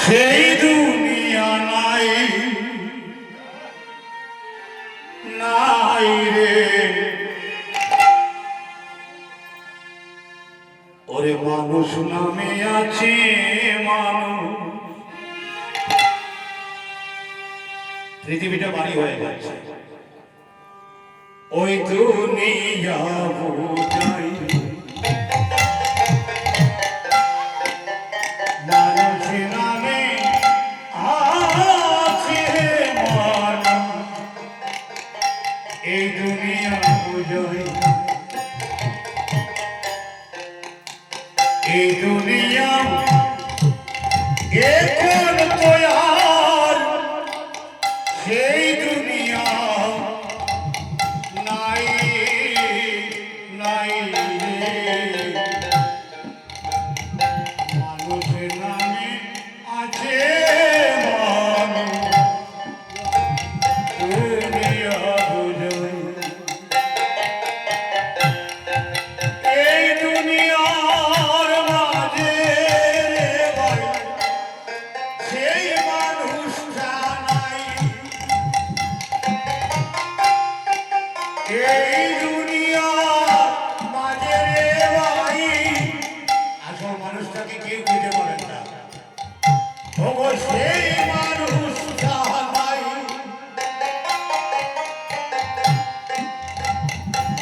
সেই দুনিয়া নাই নাই রে ওরে মানুষ নামে আছে মানুষ পৃথিবীটা বাড়ি হয়ে যাচ্ছে ওই দুনিয়া বুঝাই মানুষ নামে আছে মানুষ এই দুনিয়া বুঝাই এই দুনিয়া এখন তো আর সেই দুনিয়া নাই নাই মানুষের নামে আছে দুনিয়া বুঝাই এই দুনিয়ার মাঝে রে ভাই সেই মানুষটা নাই এই দুনিয়া মাঝে রে ভাই আসল মানুষটাকে কেউ খুঁজে পাবেন না তবু সেই মানুষটা নাই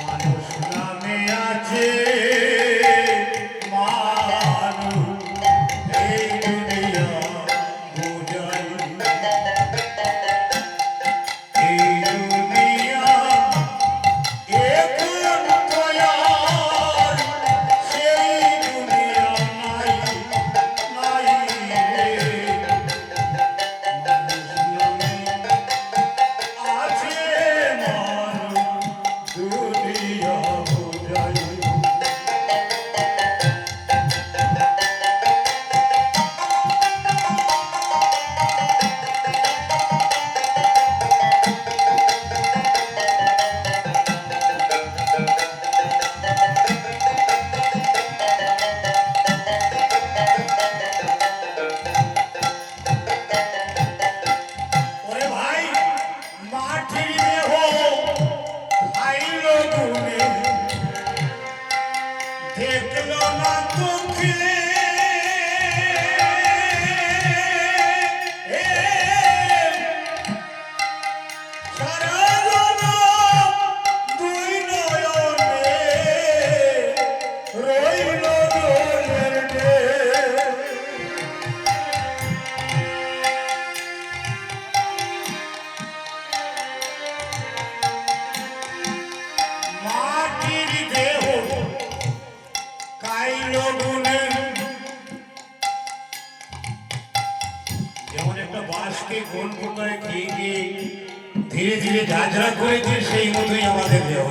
মানুষ নামে আছে মানুষ এই দুনিয়া বুঝাই এই দুনিয়া এখন তো আর সেই দুনিয়া নাই নাই রে মানুষ নামে আছে মানুষ দুনিয়া বুঝাই ওরে ভাই মাটির দেহ খাইলো গুনে দেখলো না চোখে সারা জনম দুই নয়নে রইল দোলের ঢেউ। মাটির দেহ খাইলো গুনে যেমন একটা বাঁশকে কোন কোথায় খেয়ে গিয়ে ধীরে ধীরে ঝাঁঝরা করেছে সেই মতোই আমাদের দেহ